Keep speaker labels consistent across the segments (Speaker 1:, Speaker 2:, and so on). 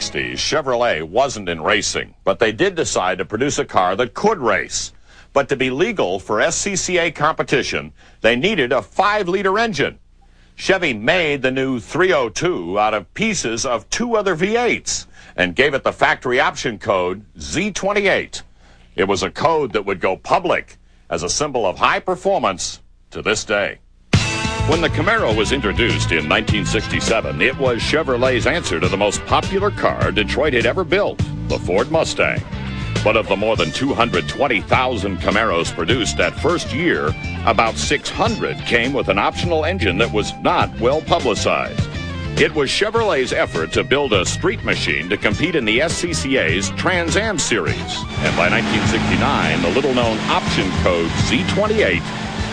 Speaker 1: 60s, Chevrolet wasn't in racing, but they did decide to produce a car that could race. But to be legal for SCCA competition, they needed a 5-liter engine. Chevy made the new 302 out of pieces of 2 other V8s and gave it the factory option code Z28. It was a code that would go public as a symbol of high performance to this day. When the Camaro was introduced in 1967, it was Chevrolet's answer to the most popular car Detroit had ever built, the Ford Mustang. But of the more than 220,000 Camaros produced that first year, about 600 came with an optional engine that was not well publicized. It was Chevrolet's effort to build a street machine to compete in the SCCA's Trans Am series. And by 1969, the little-known option code Z28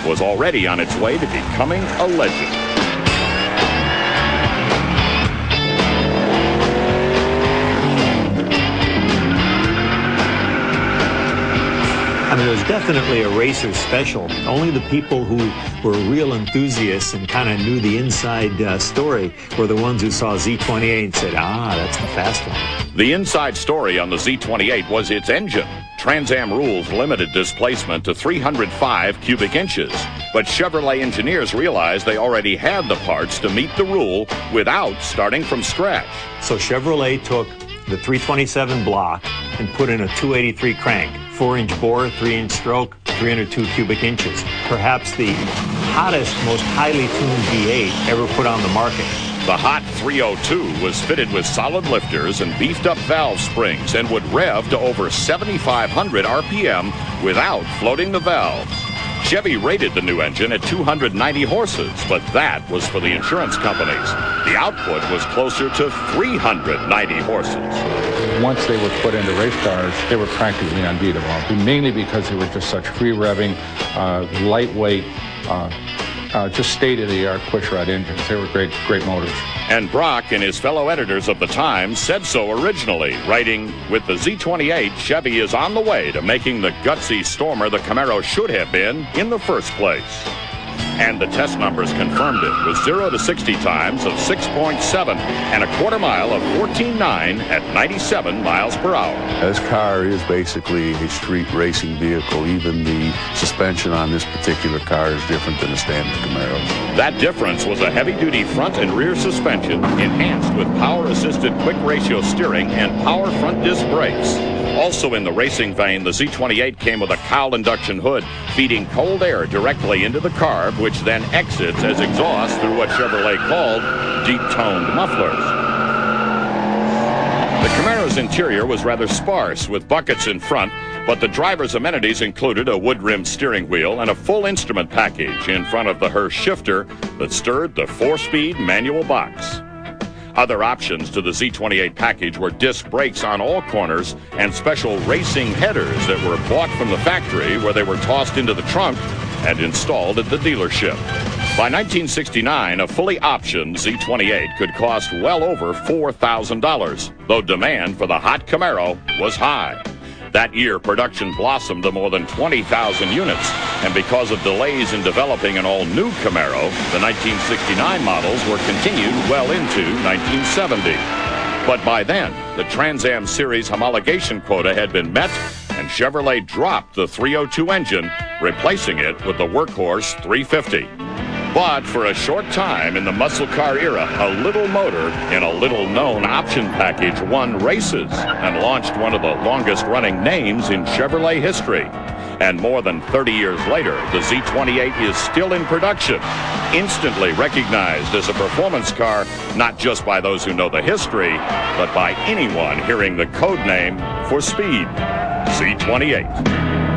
Speaker 1: was already on its way to becoming a legend.
Speaker 2: I mean, it was definitely a racer special. Only the people who were real enthusiasts and kind of knew the inside story were the ones who saw Z28 and said, that's the fast one.
Speaker 1: The inside story on the Z28 was its engine. Trans Am rules limited displacement to 305 cubic inches. But Chevrolet engineers realized they already had the parts to meet the rule without starting from scratch.
Speaker 2: So Chevrolet took the 327 block and put in a 283 crank, 4-inch bore, 3-inch stroke, 302 cubic inches. Perhaps the hottest, most highly tuned V8 ever put on the market.
Speaker 1: The hot 302 was fitted with solid lifters and beefed up valve springs and would rev to over 7,500 RPM without floating the valves. Chevy rated the new engine at 290 horses, but that was for the insurance companies. The output was closer to 390 horses.
Speaker 3: Once they were put into race cars, they were practically unbeatable, mainly because they were just such free-revving, lightweight, just state-of-the-art pushrod engines. They were great motors.
Speaker 1: And Brock and his fellow editors of the time said so originally, writing, "With the Z28, Chevy is on the way to making the gutsy stormer the Camaro should have been in the first place." And the test numbers confirmed it, with 0 to 60 times of 6.7 and a quarter mile of 14.9 at 97 miles per hour.
Speaker 4: This car is basically a street racing vehicle. Even the suspension on this particular car is different than a standard Camaro.
Speaker 1: That difference was a heavy-duty front and rear suspension enhanced with power-assisted quick ratio steering and power front disc brakes. Also in the racing vein, the Z28 came with a cowl induction hood, feeding cold air directly into the carb, which then exits as exhaust through what Chevrolet called deep-toned mufflers. The Camaro's interior was rather sparse, with buckets in front, but the driver's amenities included a wood-rimmed steering wheel and a full instrument package in front of the Hirsch shifter that stirred the 4-speed manual box. Other options to the Z28 package were disc brakes on all corners and special racing headers that were bought from the factory, where they were tossed into the trunk and installed at the dealership. By 1969, a fully optioned Z28 could cost well over $4,000, though demand for the hot Camaro was high. That year, production blossomed to more than 20,000 units, and because of delays in developing an all-new Camaro, the 1969 models were continued well into 1970. But by then, the Trans Am series homologation quota had been met, and Chevrolet dropped the 302 engine, replacing it with the workhorse 350. But for a short time in the muscle car era, a little motor in a little-known option package won races and launched one of the longest-running names in Chevrolet history. And more than 30 years later, the Z28 is still in production, instantly recognized as a performance car, not just by those who know the history, but by anyone hearing the code name for speed, Z28.